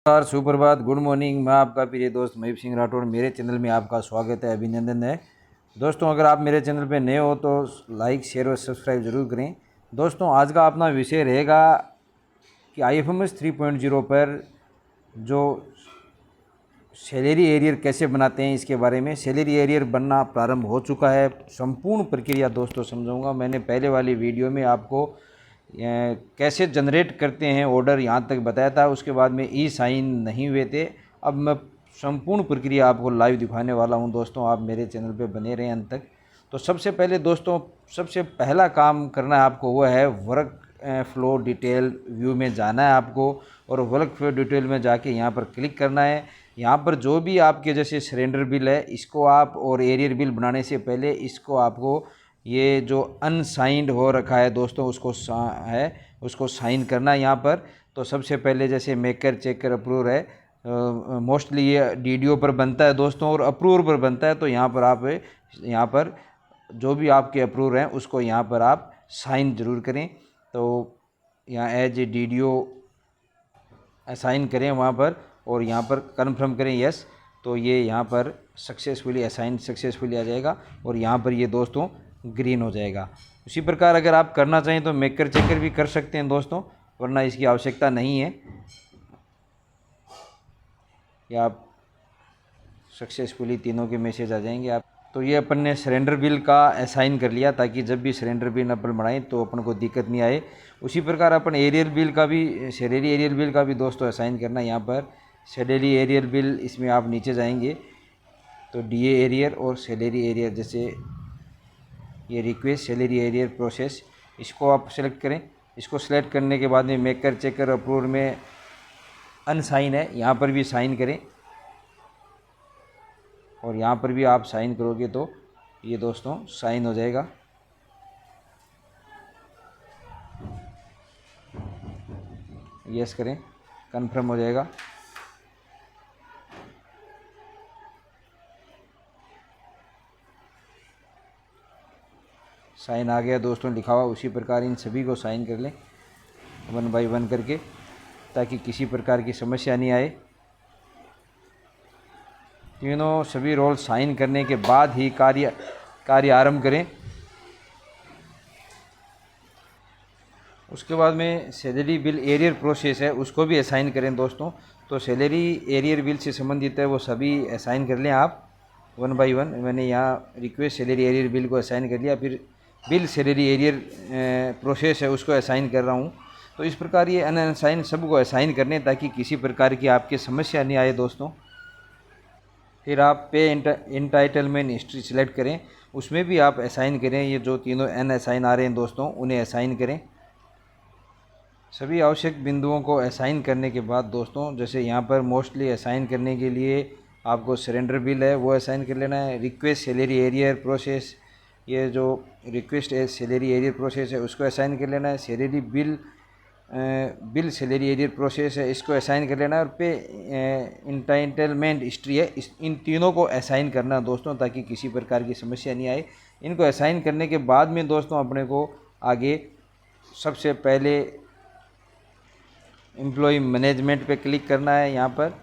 नमस्कार, सुप्रभात, good morning. मैं आपका प्रिय दोस्त मयूप सिंह राठौड़। मेरे चैनल में आपका स्वागत है, अभिनंदन है। दोस्तों, अगर आप मेरे चैनल पे नए हो तो लाइक, शेयर और सब्सक्राइब ज़रूर करें। दोस्तों, आज का अपना विषय रहेगा कि IFMS 3.0 पर जो सैलरी एरियर कैसे बनाते हैं, इसके बारे में। सैलरी एरियर बनना प्रारंभ हो चुका है। संपूर्ण प्रक्रिया दोस्तों समझाऊंगा। मैंने पहले वाली वीडियो में आपको कैसे जनरेट करते हैं ऑर्डर यहाँ तक बताया था। उसके बाद में ई साइन नहीं हुए थे। अब मैं संपूर्ण प्रक्रिया आपको लाइव दिखाने वाला हूँ। दोस्तों, आप मेरे चैनल पे बने रहें अंत तक। तो सबसे पहले दोस्तों, सबसे पहला काम करना है आपको, वो है वर्क फ्लो डिटेल व्यू में जाना है आपको। और वर्क फ्लो डिटेल में जाके यहाँ पर क्लिक करना है। यहाँ पर जो भी आपके जैसे सरेंडर बिल है, इसको आप, और एरियर बिल बनाने से पहले इसको आपको, ये जो अनसाइंड हो रखा है दोस्तों, उसको साइन करना है यहाँ पर। तो सबसे पहले जैसे मेकर, चेकर, अप्रूवर है, मोस्टली ये DDO पर बनता है दोस्तों और अप्रूवर पर बनता है। तो यहाँ पर आप, यहाँ पर जो भी आपके अप्रूवर हैं उसको यहाँ पर आप साइन ज़रूर करें। तो यहाँ एज ए DDO असाइन करें वहाँ पर, और यहाँ पर कन्फर्म करें यस। तो ये यहाँ पर सक्सेसफुली असाइन सक्सेसफुली आ जाएगा, और यहाँ पर ये दोस्तों ग्रीन हो जाएगा। उसी प्रकार अगर आप करना चाहें तो मेकर चेकर भी कर सकते हैं दोस्तों, वरना इसकी आवश्यकता नहीं है। या आप सक्सेसफुली तीनों के मैसेज आ जाएंगे आप। तो ये अपन ने सरेंडर बिल का असाइन कर लिया, ताकि जब भी सरेंडर बिल अपन बढ़ाएं तो अपन को दिक्कत नहीं आए। उसी प्रकार अपन एरियर बिल का भी, सैलरी एरियर बिल का भी दोस्तों असाइन करना है। यहाँ पर सैलरी एरियर बिल, इसमें आप नीचे जाएंगे तो DA एरियर और सैलरी एरियर, जैसे ये रिक्वेस्ट सैलरी एरियर प्रोसेस, इसको आप सेलेक्ट करें। इसको सेलेक्ट करने के बाद में मेकर, चेकर, अप्रूवर में अनसाइन है, यहाँ पर भी साइन करें। और यहाँ पर भी आप साइन करोगे तो ये दोस्तों साइन हो जाएगा। यस करें, कन्फर्म हो जाएगा। साइन आ गया दोस्तों लिखा हुआ। उसी प्रकार इन सभी को साइन कर लें 1 बाय 1 करके, ताकि किसी प्रकार की समस्या नहीं आए। तीनों सभी रोल साइन करने के बाद ही कार्य आरंभ करें। उसके बाद में सैलरी बिल एरियर प्रोसेस है, उसको भी असाइन करें दोस्तों। तो सैलरी एरियर बिल से संबंधित है, वो सभी असाइन कर लें आप 1 बाय 1। मैंने यहाँ रिक्वेस्ट सैलरी एरियर बिल को असाइन कर लिया। फिर बिल सैलरी एरियर प्रोसेस है, उसको असाइन कर रहा हूँ। तो इस प्रकार ये अनअसाइन सबको असाइन करने, ताकि किसी प्रकार की आपकी समस्या नहीं आए दोस्तों। फिर आप पे इंटाइटलमेंट हिस्ट्री सेलेक्ट करें, उसमें भी आप असाइन करें। ये जो तीनों असाइन आ रहे हैं दोस्तों, उन्हें असाइन करें। सभी आवश्यक बिंदुओं को असाइन करने के बाद दोस्तों, जैसे यहाँ पर मोस्टली असाइन करने के लिए आपको सरेंडर बिल है वो असाइन कर लेना है। रिक्वेस्ट सैलरी एरियर प्रोसेस, ये जो रिक्वेस्ट सैलरी एरियर प्रोसेस है उसको असाइन कर लेना है। Salary bill salary arrear process है, इसको असाइन कर लेना है। और पे इंटाइटलमेंट हिस्ट्री है, इन तीनों को असाइन करना दोस्तों, ताकि किसी प्रकार की समस्या नहीं आए। इनको असाइन करने के बाद में दोस्तों अपने को आगे सबसे पहले एम्प्लॉय मैनेजमेंट पे क्लिक करना है। यहाँ पर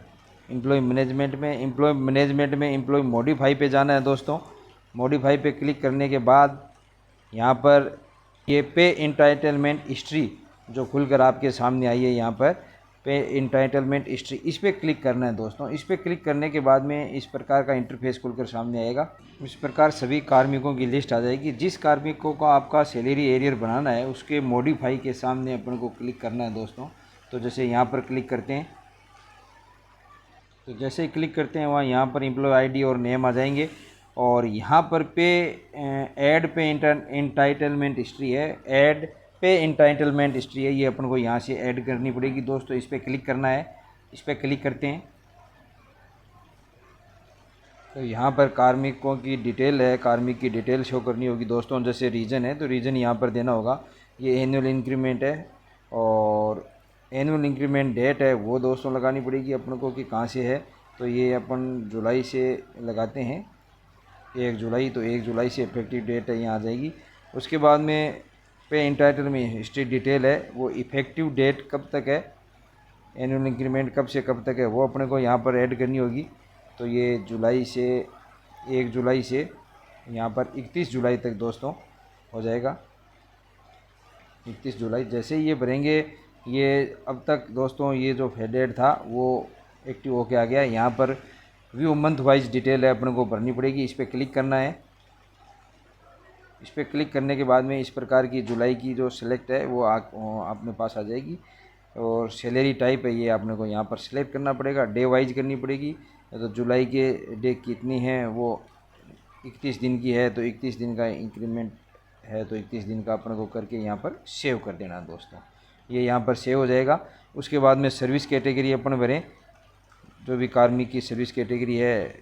एम्प्लॉय मैनेजमेंट में एम्प्लॉय मॉडिफाई पे जाना है दोस्तों। मॉडिफाई पे क्लिक करने के बाद यहाँ पर ये पे इंटाइटलमेंट हिस्ट्री जो खुलकर आपके सामने आई है, यहाँ पर पे इंटाइटलमेंट हिस्ट्री, इस पर क्लिक करना है दोस्तों। इस पर क्लिक करने के बाद में इस प्रकार का इंटरफेस खुलकर सामने आएगा। इस प्रकार सभी कार्मिकों की लिस्ट आ जाएगी। जिस कार्मिकों को आपका सैलरी एरियर बनाना है, उसके मॉडिफाई के सामने अपन को क्लिक करना है दोस्तों। तो जैसे यहाँ पर क्लिक करते हैं, तो जैसे ही क्लिक करते हैं वहाँ यहाँ पर एम्प्लॉय ID और नेम आ जाएंगे। और यहाँ पर पे ऐड पे इंटाइटलमेंट हिस्ट्री है, ऐड पे इंटाइटलमेंट हिस्ट्री है, ये अपन को यहाँ से ऐड करनी पड़ेगी दोस्तों। इस पर क्लिक करना है। इस पर क्लिक करते हैं तो यहाँ पर कार्मिकों की डिटेल है, कार्मिक की डिटेल शो करनी होगी दोस्तों। जैसे रीजन है तो रीजन यहाँ पर देना होगा। ये एनुअल इंक्रीमेंट है, और एनुअल इंक्रीमेंट डेट है वो दोस्तों लगानी पड़ेगी अपन को कि कहाँ से है। तो ये अपन जुलाई से लगाते हैं, 1 जुलाई। तो 1 जुलाई से इफेक्टिव डेट है, यहाँ आ जाएगी। उसके बाद में पे इंटाइटल में हिस्ट्री डिटेल है, वो इफ़ेक्टिव डेट कब तक है एनुअल इंक्रीमेंट कब से कब तक है वो अपने को यहाँ पर ऐड करनी होगी। तो ये जुलाई से 1 जुलाई से यहाँ पर 31 जुलाई तक दोस्तों हो जाएगा। 31 जुलाई जैसे ही ये भरेंगे, ये अब तक दोस्तों ये जो फेडेड था वो एक्टिव होके आ गया। यहाँ पर व्यू मंथ वाइज डिटेल है, अपने को भरनी पड़ेगी। इस पर क्लिक करना है। इस पर क्लिक करने के बाद में इस प्रकार की जुलाई की जो सिलेक्ट है वो अपने पास आ जाएगी। और सैलरी टाइप है ये आपने को यहाँ पर सिलेक्ट करना पड़ेगा। डे वाइज करनी पड़ेगी। तो जुलाई के डे कितनी है वो 31 दिन की है, तो 31 दिन का इंक्रीमेंट है, तो 31 दिन का अपने को करके यहाँ पर सेव कर देना दोस्तों। ये यहाँ पर सेव हो जाएगा। उसके बाद में सर्विस कैटेगरी अपन भरें, जो भी कार्मिक की सर्विस कैटेगरी है,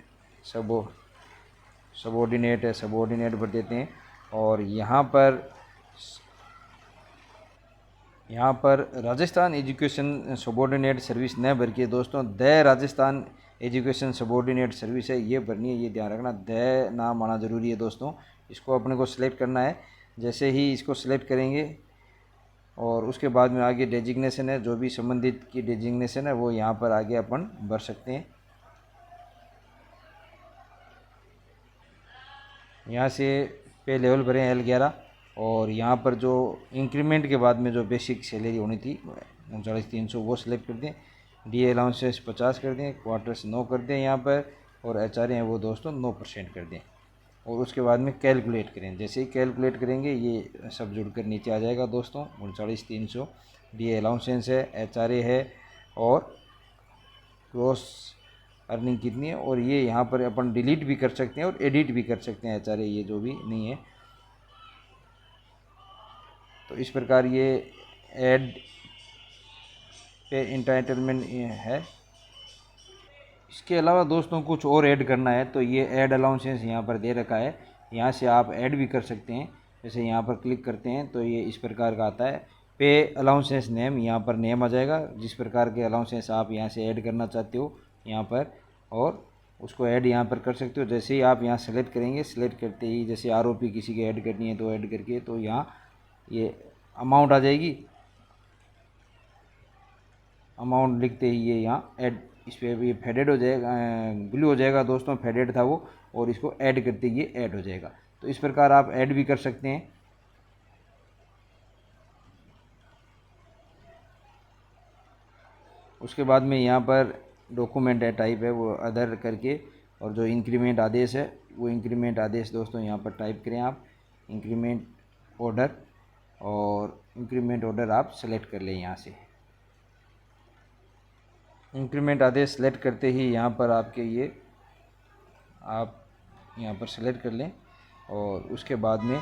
सबऑर्डिनेट है, सबऑर्डिनेट भर देते हैं। और यहाँ पर राजस्थान एजुकेशन सबऑर्डिनेट सर्विस न भर के दोस्तों the Rajasthan education subordinate service है ये भरनी है। ये ध्यान रखना, द नाम आना ज़रूरी है दोस्तों। इसको अपने को सिलेक्ट करना है। जैसे ही इसको सिलेक्ट करेंगे और उसके बाद में आगे डेजिग्नेशन है, जो भी संबंधित की डेजिग्नेशन है वो यहाँ पर आगे अपन भर सकते हैं। यहाँ से पे लेवल भरें L11। और यहाँ पर जो इंक्रीमेंट के बाद में जो बेसिक सैलरी होनी थी 39,300 वो सिलेक्ट कर दें। डी अलाउंसेस 50 कर दें, क्वार्टर्स 9 कर दें यहाँ पर, और HRA हैं वो दोस्तों 9% कर दें। और उसके बाद में कैलकुलेट करें। जैसे ही कैलकुलेट करेंगे ये सब जुड़कर नीचे आ जाएगा दोस्तों 39,300। डी अलाउंसेस है, HRA है, और ग्रॉस अर्निंग कितनी है। और ये यहाँ पर अपन डिलीट भी कर सकते हैं और एडिट भी कर सकते हैं HRA, ये जो भी नहीं है। तो इस प्रकार ये ऐड पे इंटाइटलमेंट है। इसके अलावा दोस्तों कुछ और ऐड करना है तो ये ऐड अलाउंसेस यहाँ पर दे रखा है। यहाँ से आप ऐड भी कर सकते हैं। जैसे यहाँ पर क्लिक करते हैं तो ये इस प्रकार का आता है। पे अलाउंसेस नेम, यहाँ पर नेम आ जाएगा जिस प्रकार के अलाउंसेस आप यहाँ से ऐड करना चाहते हो यहाँ पर, और उसको ऐड यहाँ पर कर सकते हो। जैसे ही आप यहाँ सेलेक्ट करेंगे, सेलेक्ट करते ही जैसे ROP किसी की ऐड करनी है तो ऐड करके, तो यहाँ ये अमाउंट आ जाएगी। अमाउंट लिखते ही ये यहाँ ऐड, इस पर ये फेडेड हो जाएगा, ब्लू हो जाएगा दोस्तों, फेडेड था वो, और इसको ऐड करते ही ये ऐड हो जाएगा। तो इस प्रकार आप ऐड भी कर सकते हैं। उसके बाद में यहाँ पर डॉक्यूमेंट है, टाइप है वो अदर करके, और जो इंक्रीमेंट आदेश है वो इंक्रीमेंट आदेश दोस्तों यहाँ पर टाइप करें आप, इंक्रीमेंट ऑर्डर, और इंक्रीमेंट ऑर्डर आप सेलेक्ट कर लें। यहाँ से इंक्रीमेंट आदेश सेलेक्ट करते ही यहाँ पर आपके ये आप यहाँ पर सेलेक्ट कर लें, और उसके बाद में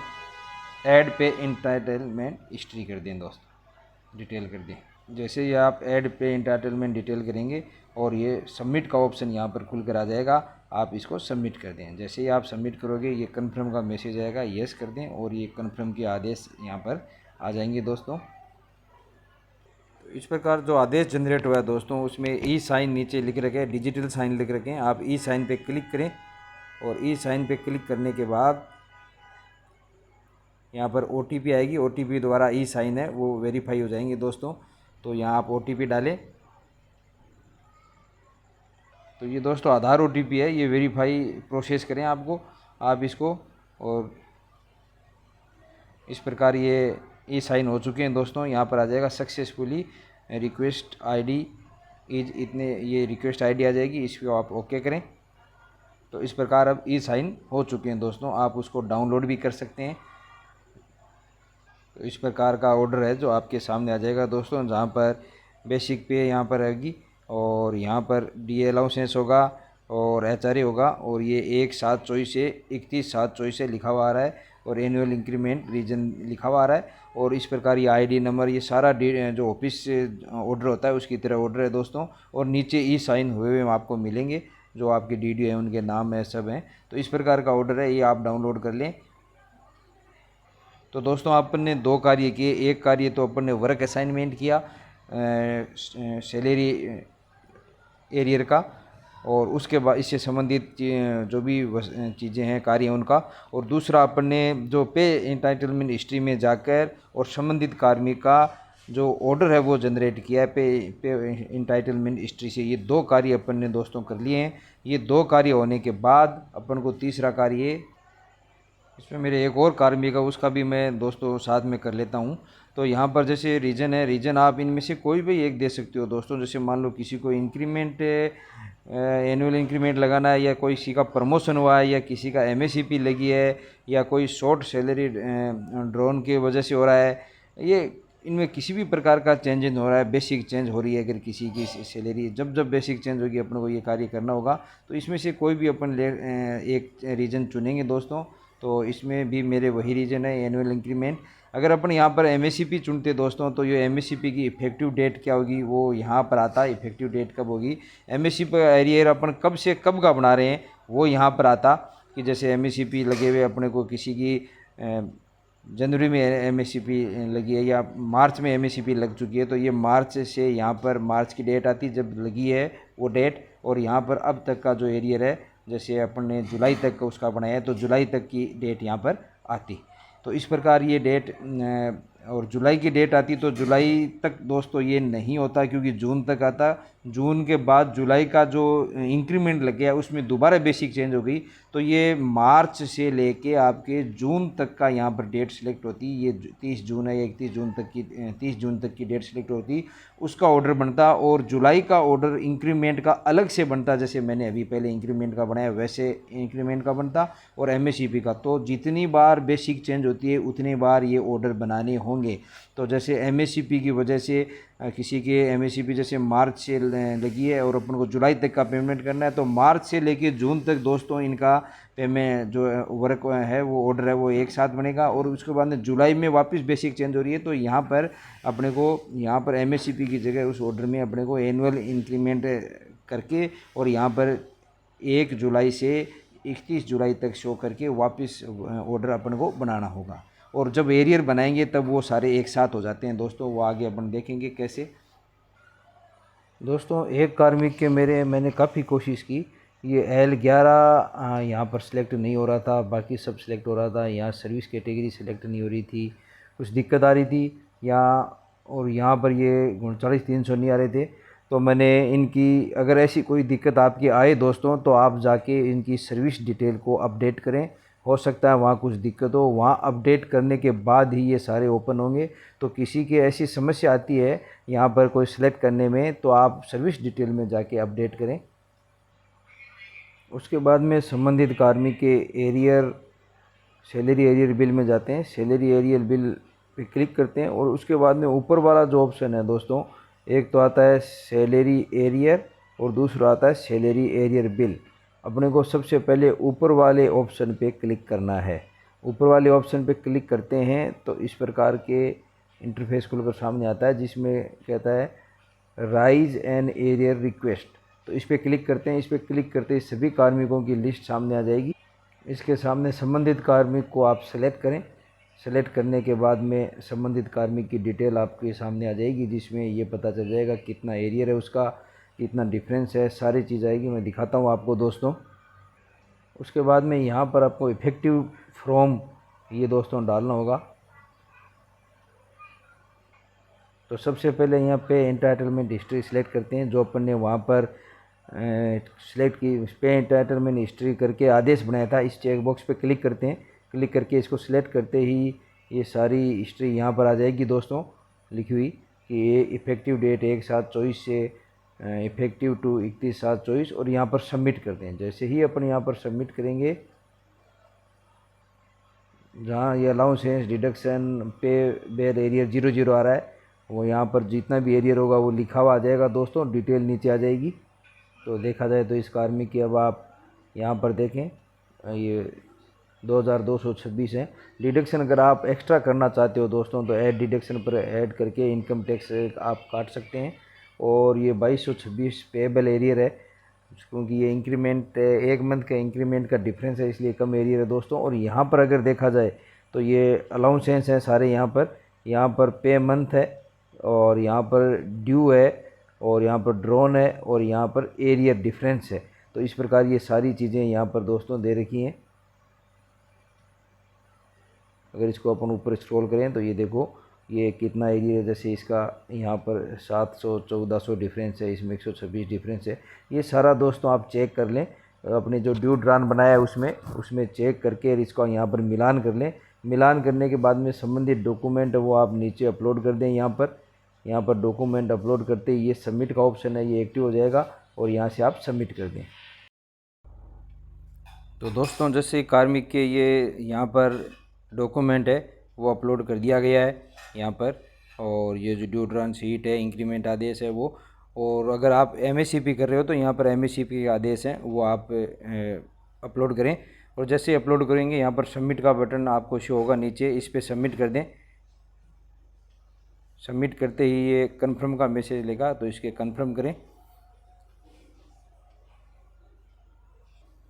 ऐड पे इंटाइटलमेंट हिस्ट्री कर दें दोस्तों, डिटेल कर दें। जैसे ही आप ऐड पे इंटाइटलमेंट डिटेल करेंगे और ये सबमिट का ऑप्शन यहाँ पर खुल कर आ जाएगा, आप इसको सबमिट कर दें। जैसे ही आप सबमिट करोगे ये कन्फर्म का मैसेज आएगा, येस कर दें, और ये कन्फर्म के आदेश यहाँ पर आ जाएंगे दोस्तों। तो इस प्रकार जो आदेश जनरेट हुआ है दोस्तों, उसमें ई साइन नीचे लिख रखे हैं, डिजिटल साइन लिख रखे हैं। आप ई साइन पे क्लिक करें, और ई साइन पे क्लिक करने के बाद यहाँ पर OTP आएगी। OTP द्वारा ई साइन है वो वेरीफाई हो जाएंगे दोस्तों। तो यहाँ आप OTP डालें। तो ये दोस्तों आधार OTP है, ये वेरीफाई प्रोसेस करें आपको, आप इसको, और इस प्रकार ये ई साइन हो चुके हैं दोस्तों। यहाँ पर आ जाएगा सक्सेसफुली रिक्वेस्ट ID इज इतने, ये रिक्वेस्ट ID आ जाएगी, इसको आप ओके करें। तो इस प्रकार अब ई साइन हो चुके हैं दोस्तों, आप उसको डाउनलोड भी कर सकते हैं। तो इस प्रकार का ऑर्डर है जो आपके सामने आ जाएगा दोस्तों, जहाँ पर बेसिक पे यहाँ पर आएगी, और यहाँ पर डी अलाउंसेस होगा, और HRA होगा, और ये 1/7/24 से 31/7/24 से लिखा हुआ आ रहा है, और एनुअल इंक्रीमेंट रीजन लिखा हुआ आ रहा है। और इस प्रकार ये ID नंबर, ये सारा जो ऑफिस से ऑर्डर होता है उसकी तरह ऑर्डर है दोस्तों। और नीचे ई साइन हुए हुए आपको मिलेंगे, जो आपके DDO हैं उनके नाम है, सब हैं। तो इस प्रकार का ऑर्डर है, ये आप डाउनलोड कर लें। तो दोस्तों अपन ने 2 कार्य किए। एक कार्य तो अपन ने वर्क असाइनमेंट किया सैलरी एरियर का, और उसके बाद इससे संबंधित जो भी चीज़ें हैं कार्य उनका। और दूसरा अपन ने जो पे इंटाइटलमेंट हिस्ट्री में जाकर और संबंधित कार्मिक का जो ऑर्डर है वो जनरेट किया है पे इंटाइटलमेंट हिस्ट्री से। ये 2 कार्य अपन ने दोस्तों कर लिए हैं। ये 2 कार्य होने के बाद अपन को तीसरा कार्य, इसमें मेरे एक और कार्य भी का, उसका भी मैं दोस्तों साथ में कर लेता हूँ। तो यहाँ पर जैसे रीजन है, रीजन आप इनमें से कोई भी एक दे सकते हो दोस्तों। जैसे मान लो किसी को इंक्रीमेंट, एनुअल इंक्रीमेंट लगाना है, या कोई किसी का प्रमोशन हुआ है, या किसी का एमएससीपी लगी है, या कोई शॉर्ट सैलरी ड्रोन की वजह से हो रहा है, ये इनमें किसी भी प्रकार का चेंज हो रहा है, बेसिक चेंज हो रही है अगर किसी की सैलरी, जब जब बेसिक चेंज होगी अपन को ये कार्य करना होगा। तो इसमें से कोई भी अपन एक रीजन चुनेंगे दोस्तों। तो इसमें भी मेरे वही रीजन है, एनुअल इंक्रीमेंट। अगर अपन यहाँ पर एमएससीपी चुनते दोस्तों, तो ये एमएससीपी की इफेक्टिव डेट क्या होगी वो यहाँ पर आता है। इफेक्टिव डेट कब होगी, एमएससीपी एरियर अपन कब से कब का बना रहे हैं वो यहाँ पर आता। कि जैसे एमएससीपी लगे हुए अपने को किसी की जनवरी में एमएससीपी लगी है, या मार्च में एमएससीपी लग चुकी है, तो ये मार्च से यहाँ पर मार्च की डेट आती जब लगी है वो डेट। और यहाँ पर अब तक का जो एरियर है, जैसे अपन ने जुलाई तक का उसका बनाया है, तो जुलाई तक की डेट यहाँ पर आती। तो इस प्रकार ये डेट, और जुलाई की डेट आती, तो जुलाई तक दोस्तों ये नहीं होता क्योंकि जून तक आता। जून के बाद जुलाई का जो इंक्रीमेंट लग गया उसमें दोबारा बेसिक चेंज हो गई। तो ये मार्च से लेके आपके जून तक का यहाँ पर डेट सिलेक्ट होती। ये 30 जून है या 31 जून तक की, 30 जून तक की डेट सिलेक्ट होती, उसका ऑर्डर बनता। और जुलाई का ऑर्डर इंक्रीमेंट का अलग से बनता, जैसे मैंने अभी पहले इंक्रीमेंट का बनाया वैसे इंक्रीमेंट का बनता, और एमएससीपी का। तो जितनी बार बेसिक चेंज होती है उतनी बार ये ऑर्डर बनाने होंगे। तो जैसे एमएससीपी की वजह से किसी के एमएससीपी जैसे मार्च से लगी है और अपन को जुलाई तक का पेमेंट करना है, तो मार्च से लेके जून तक दोस्तों इनका पेमेंट जो वर्क है वो ऑर्डर है वो एक साथ बनेगा। और उसके बाद में जुलाई में वापस बेसिक चेंज हो रही है, तो यहाँ पर अपने को यहाँ पर एमएससीपी की जगह उस ऑर्डर में अपने को एनुअल इंक्रीमेंट करके, और यहाँ पर 1 जुलाई से 31 जुलाई तक शो करके वापस ऑर्डर अपन को बनाना होगा। और जब एरियर बनाएंगे तब वो सारे एक साथ हो जाते हैं दोस्तों, वो आगे अपन देखेंगे कैसे। दोस्तों एक कार्मिक के मैंने काफ़ी कोशिश की, ये L11 यहाँ पर सिलेक्ट नहीं हो रहा था, बाकी सब सिलेक्ट हो रहा था। यहाँ सर्विस कैटेगरी सिलेक्ट नहीं हो रही थी, कुछ दिक्कत आ रही थी यहाँ। और यहाँ पर ये 39300 नहीं आ रहे थे। तो मैंने इनकी, अगर ऐसी कोई दिक्कत आपकी आए दोस्तों, तो आप जाके इनकी सर्विस डिटेल को अपडेट करें। हो सकता है वहाँ कुछ दिक्कत हो, वहाँ अपडेट करने के बाद ही ये सारे ओपन होंगे। तो किसी की ऐसी समस्या आती है यहाँ पर कोई सिलेक्ट करने में, तो आप सर्विस डिटेल में जाके अपडेट करें। उसके बाद में संबंधित कार्मिक के एरियर, सैलरी एरियर बिल में जाते हैं। Salary arrear bill pay click करते हैं, और उसके बाद में ऊपर वाला जो ऑप्शन है दोस्तों, एक तो आता है सैलरी एरियर और दूसरा आता है सैलरी एरियर बिल। अपने को सबसे पहले ऊपर वाले ऑप्शन पे क्लिक करना है। ऊपर वाले ऑप्शन पे क्लिक करते हैं तो इस प्रकार के इंटरफेस खुलकर सामने आता है, जिसमें कहता है राइज एन एरियर रिक्वेस्ट। तो इस पर क्लिक करते हैं। इस पर क्लिक करते ही सभी कार्मिकों की लिस्ट सामने आ जाएगी। इसके सामने संबंधित कार्मिक को आप सेलेक्ट करें। सेलेक्ट करने के बाद में संबंधित कार्मिक की डिटेल आपके सामने आ जाएगी, जिसमें ये पता चल जाएगा कितना एरियर है उसका, कितना डिफरेंस है, सारी चीज़ आएगी। मैं दिखाता हूँ आपको दोस्तों। उसके बाद में यहाँ पर आपको इफेक्टिव फ्रॉम ये दोस्तों डालना होगा। तो सबसे पहले यहाँ पे एंटाइटलमेंट हिस्ट्री सेलेक्ट करते हैं, जो अपन ने वहाँ पर सेलेक्ट की। पे एंटाइटलमेंट हिस्ट्री करके आदेश बनाया था, इस चेक बॉक्स पे क्लिक करते हैं। क्लिक करके इसको सिलेक्ट करते ही ये सारी हिस्ट्री यहाँ पर आ जाएगी दोस्तों, लिखी हुई कि ये इफ़ेक्टिव डेट 1/7/24 से इफ़ेक्टिव टू 31/7/24, और यहाँ पर सबमिट करते हैं। जैसे ही अपन यहाँ पर सबमिट करेंगे, जहाँ ये अलाउंस डिडक्शन पे बेयर एरियर 00 आ रहा है, वो यहाँ पर जितना भी एरियर होगा वो लिखा हुआ आ जाएगा दोस्तों, डिटेल नीचे आ जाएगी। तो देखा जाए तो इस कार्मिक की, अब आप यहाँ पर देखें, ये 2226 है। डिडक्शन अगर आप एक्स्ट्रा करना चाहते हो दोस्तों, तो ऐड डिडक्शन पर ऐड करके इनकम टैक्स आप काट सकते हैं। और ये 2226 पेएबल एरियर है, क्योंकि ये इंक्रीमेंट 1 मंथ का इंक्रीमेंट का डिफरेंस है, इसलिए कम एरियर है दोस्तों। और यहाँ पर अगर देखा जाए तो ये अलाउंसेंस हैं सारे, यहाँ पर पे मंथ है, और यहाँ पर ड्यू है, और यहाँ पर ड्रोन है, और यहाँ पर एरियर डिफरेंस है। तो इस प्रकार ये सारी चीज़ें यहाँ पर दोस्तों दे रखी हैं। अगर इसको अपन ऊपर स्क्रॉल करें तो ये देखो, ये कितना एरियर है, जैसे इसका यहाँ पर 700 1400 डिफरेंस है, इसमें 126 डिफरेंस है। ये सारा दोस्तों आप चेक कर लें, अपने जो ड्यू ड्रान बनाया है उसमें चेक करके इसको यहाँ पर मिलान कर लें। मिलान करने के बाद में संबंधित डॉक्यूमेंट वो आप नीचे अपलोड कर दें। यहाँ पर डॉक्यूमेंट अपलोड करते ही ये सबमिट का ऑप्शन है, ये एक्टिव हो जाएगा और यहाँ से आप सबमिट कर दें। तो दोस्तों जैसे कार्मिक के ये यहाँ पर डॉक्यूमेंट है वो अपलोड कर दिया गया है यहाँ पर, और ये जो ड्यू ड्रान शीट है, इंक्रीमेंट आदेश है वो, और अगर आप एमएससीपी कर रहे हो तो यहाँ पर एमएससीपी के आदेश हैं वो आप अपलोड करें। और जैसे अपलोड करेंगे यहाँ पर सबमिट का बटन आपको शो होगा नीचे, इस पर सबमिट कर दें। सबमिट करते ही ये कन्फर्म का मैसेज लेगा, तो इसके कन्फर्म करें।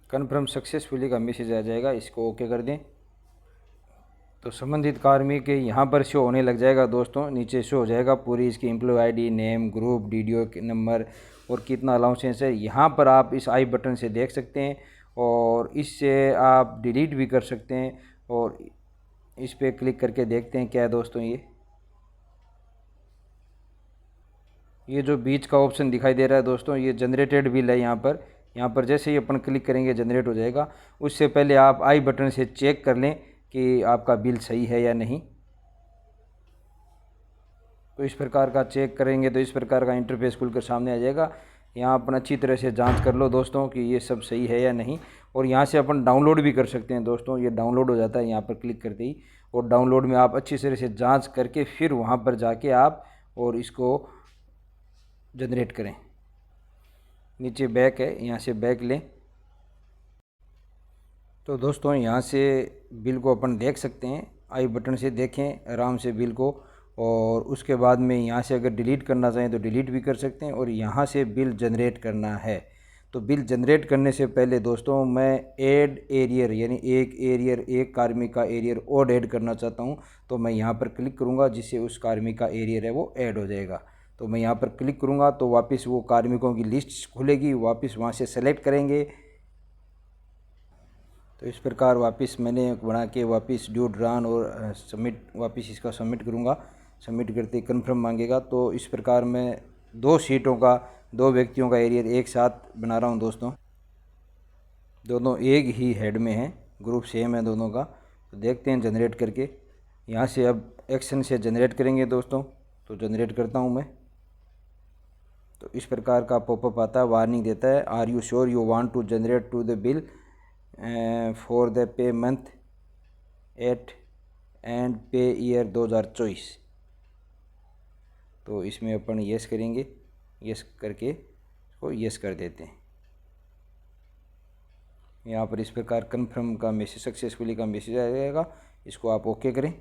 कन्फर्म सक्सेसफुली का मैसेज आ जाएगा, इसको ओके कर दें। तो संबंधित कार्मिक यहाँ पर शो होने लग जाएगा दोस्तों, नीचे शो हो जाएगा पूरी इसकी employ ID, name, group, DDO number और कितना अलाउंसेंस है। यहाँ पर आप इस आई बटन से देख सकते हैं और इससे आप डिलीट भी कर सकते हैं। और इस पर क्लिक करके देखते हैं क्या है दोस्तों, ये जो बीच का ऑप्शन दिखाई दे रहा है दोस्तों, ये जनरेटेड बिल है। यहाँ पर जैसे ही अपन क्लिक करेंगे जनरेट हो जाएगा। उससे पहले आप आई बटन से चेक कर लें कि आपका बिल सही है या नहीं। तो इस प्रकार का चेक करेंगे तो इस प्रकार का इंटरफेस खुलकर सामने आ जाएगा। यहाँ अपन अच्छी तरह से जांच कर लो दोस्तों कि ये सब सही है या नहीं। और यहाँ से अपन डाउनलोड भी कर सकते हैं दोस्तों, ये डाउनलोड हो जाता है यहाँ पर क्लिक करते ही। और डाउनलोड में आप अच्छी तरह से जांच करके फिर वहाँ पर जाके आप और इसको जनरेट करें। नीचे बैक है, यहाँ से बैक लें। तो दोस्तों यहाँ से बिल को अपन देख सकते हैं, आई बटन से देखें आराम से बिल को। और उसके बाद में यहाँ से अगर डिलीट करना चाहें तो डिलीट भी कर सकते हैं। और यहाँ से बिल जनरेट करना है तो बिल जनरेट करने से पहले दोस्तों मैं ऐड एरियर यानी एक कार्मिक का एरियर और ऐड करना चाहता हूँ। तो मैं यहाँ पर क्लिक करूँगा, जिससे उस कार्मिक का एरियर है वो ऐड हो जाएगा। तो मैं यहाँ पर क्लिक करूँगा तो वापस वो कार्मिकों की लिस्ट खुलेगी, वापस वहाँ से सेलेक्ट करेंगे। तो इस प्रकार वापस मैंने बना के वापस ड्यू ड्रान और सबमिट, वापस इसका सबमिट करूँगा। सबमिट करते कन्फर्म मांगेगा। तो इस प्रकार मैं 2 सीटों का 2 व्यक्तियों का एरियर एक साथ बना रहा हूँ दोस्तों। दोनों एक ही हेड में हैं, ग्रुप सेम है दोनों का। तो देखते हैं जनरेट करके। यहाँ से अब एक्शन से जनरेट करेंगे दोस्तों। तो जनरेट करता हूँ मैं। तो इस प्रकार का पॉपअप आता है, वार्निंग देता है, are you sure you want to generate to the bill for the pay month at and pay year 2024। तो इसमें अपन यस करेंगे, यस करके इसको यस कर देते हैं। यहाँ पर इस प्रकार कन्फर्म का मैसेज, सक्सेसफुली का मैसेज आ जाएगा। इसको आप ओके करें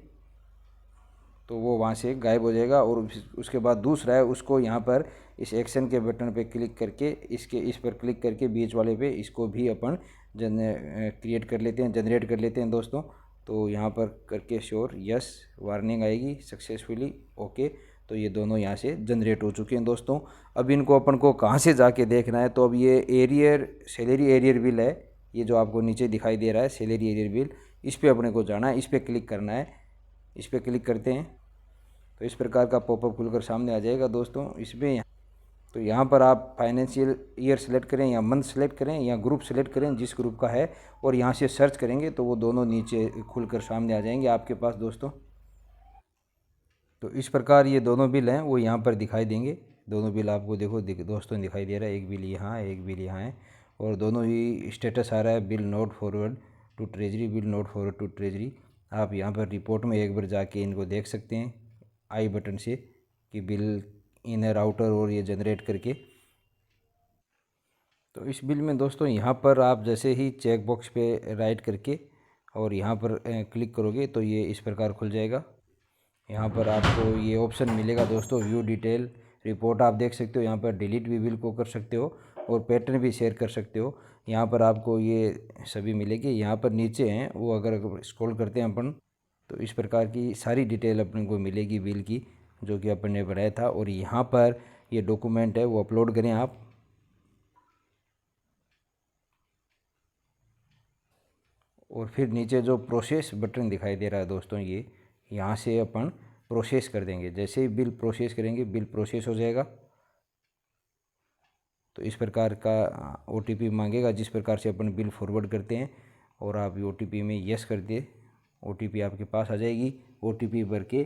तो वो वहाँ से गायब हो जाएगा। और उसके बाद दूसरा है, उसको यहाँ पर इस एक्शन के बटन पे क्लिक करके इस पर क्लिक करके बीच वाले पे इसको भी अपन क्रिएट कर लेते हैं, जनरेट कर लेते हैं दोस्तों। तो यहाँ पर करके श्योर यस, वार्निंग आएगी सक्सेसफुली ओके। तो ये दोनों यहाँ से जनरेट हो चुके हैं दोस्तों। अब इनको अपन को कहाँ से जाके देखना है, तो अब ये एरियर सैलरी एरियर बिल है, ये जो आपको नीचे दिखाई दे रहा है सैलरी एरियर बिल, इस पर अपने को जाना है, इस पर क्लिक करना है। इस पर क्लिक करते हैं तो इस प्रकार का पॉपअप खुलकर सामने आ जाएगा दोस्तों। इसमें तो यहाँ पर आप फाइनेंशियल ईयर सेलेक्ट करें या मंथ सेलेक्ट करें या ग्रुप सेलेक्ट करें जिस ग्रुप का है, और यहाँ से सर्च करेंगे तो वो दोनों नीचे खुलकर सामने आ जाएंगे आपके पास दोस्तों। तो इस प्रकार ये दोनों बिल हैं वो यहाँ पर दिखाई देंगे। दोनों बिल आपको देखो दोस्तों दिखाई दे रहा है, एक बिल यहाँ है, एक बिल यहाँ है, और दोनों ही स्टेटस आ रहा है bill not forward to treasury, bill not forward to treasury. आप यहाँ पर रिपोर्ट में एक बार जाके इनको देख सकते हैं आई बटन से कि बिल इनर आउटर और ये जनरेट करके। तो इस बिल में दोस्तों यहाँ पर आप जैसे ही चेक बॉक्स पे राइट करके और यहाँ पर क्लिक करोगे तो ये इस प्रकार खुल जाएगा। यहाँ पर आपको ये ऑप्शन मिलेगा दोस्तों, व्यू डिटेल रिपोर्ट, आप देख सकते हो। यहाँ पर डिलीट भी बिल को कर सकते हो और पैटर्न भी शेयर कर सकते हो। यहाँ पर आपको ये सभी मिलेगी। यहाँ पर नीचे हैं वो, अगर स्क्रॉल करते हैं अपन तो इस प्रकार की सारी डिटेल अपने को मिलेगी बिल की, जो कि अपन ने बनाया था। और यहाँ पर ये डॉक्यूमेंट है वो अपलोड करें आप। और फिर नीचे जो प्रोसेस बटन दिखाई दे रहा है दोस्तों, ये यहाँ से अपन प्रोसेस कर देंगे। जैसे ही बिल प्रोसेस करेंगे, बिल प्रोसेस हो जाएगा। तो इस प्रकार का OTP मांगेगा जिस प्रकार से अपन बिल फॉरवर्ड करते हैं, और आप OTP में यस कर दिए, OTP आपके पास आ जाएगी। OTP भर के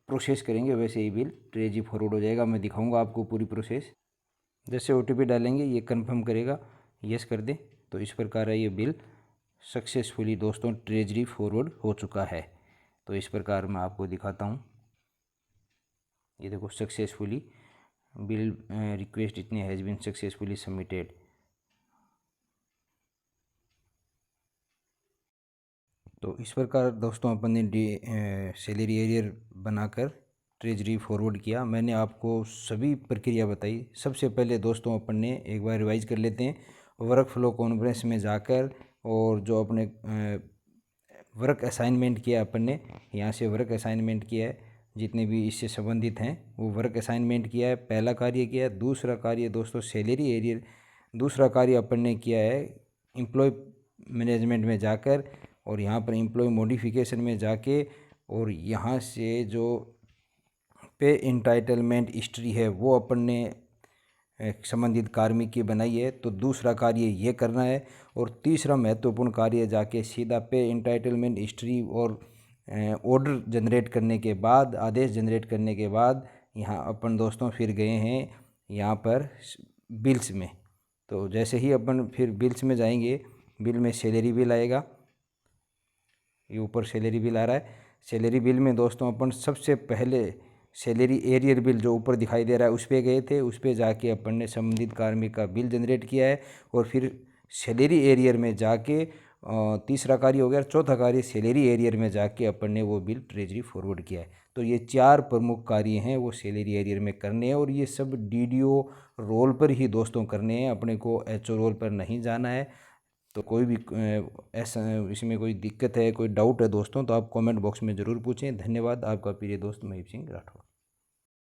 प्रोसेस करेंगे, वैसे ही बिल ट्रेजी फॉरवर्ड हो जाएगा। मैं दिखाऊंगा आपको पूरी प्रोसेस। जैसे OTP डालेंगे ये कंफर्म करेगा, यस कर दें, तो इस प्रकार है ये बिल सक्सेसफुली दोस्तों ट्रेजरी फॉरवर्ड हो चुका है। तो इस प्रकार मैं आपको दिखाता हूँ, ये देखो सक्सेसफुली बिल रिक्वेस्ट इतने हैज़ बीन सक्सेसफुली सबमिटेड। तो इस प्रकार दोस्तों अपन ने सैलरी एरियर बनाकर ट्रेजरी फॉरवर्ड किया। मैंने आपको सभी प्रक्रिया बताई। सबसे पहले दोस्तों अपन ने एक बार रिवाइज कर लेते हैं, वर्क फ्लो कॉन्फ्रेंस में जाकर, और जो अपने वर्क असाइनमेंट किया अपन ने, यहाँ से वर्क असाइनमेंट किया है, जितने भी इससे संबंधित हैं वो वर्क असाइनमेंट किया है, पहला कार्य किया है। दूसरा कार्य दोस्तों सैलरी एरियर, दूसरा कार्य अपन ने किया है एम्प्लॉय मैनेजमेंट में जाकर, और यहाँ पर एम्प्लॉय मॉडिफिकेशन में जाके, और यहाँ से जो पे इंटाइटलमेंट हिस्ट्री है वो अपन ने संबंधित कार्मिक की बनाई है। तो दूसरा कार्य ये करना है। और तीसरा महत्वपूर्ण कार्य जाके सीधा पे इंटाइटलमेंट हिस्ट्री और ऑर्डर जनरेट करने के बाद, आदेश जनरेट करने के बाद, यहाँ अपन दोस्तों फिर गए हैं यहाँ पर बिल्स में। तो जैसे ही अपन फिर बिल्स में जाएंगे, बिल में सैलरी बिल आएगा, ये ऊपर सैलरी बिल आ रहा है। सैलरी बिल में दोस्तों अपन सबसे पहले सैलरी एरियर बिल जो ऊपर दिखाई दे रहा है उस पर गए थे, उस पर जाके अपन ने संबंधित कार्मिक का बिल जनरेट किया है। और फिर सैलरी एरियर में जाके तीसरा कार्य हो गया, चौथा कार्य सैलरी एरियर में जाके अपन ने वो बिल ट्रेजरी फॉरवर्ड किया है। तो ये 4 प्रमुख कार्य हैं वो सैलरी एरियर में करने हैं, और ये सब DDO रोल पर ही दोस्तों करने हैं, अपने को HO रोल पर नहीं जाना है। तो कोई भी ऐसा इसमें कोई दिक्कत है, कोई डाउट है दोस्तों, तो आप कमेंट बॉक्स में ज़रूर पूछें। धन्यवाद। आपका प्रिय दोस्त महीप सिंह राठौर।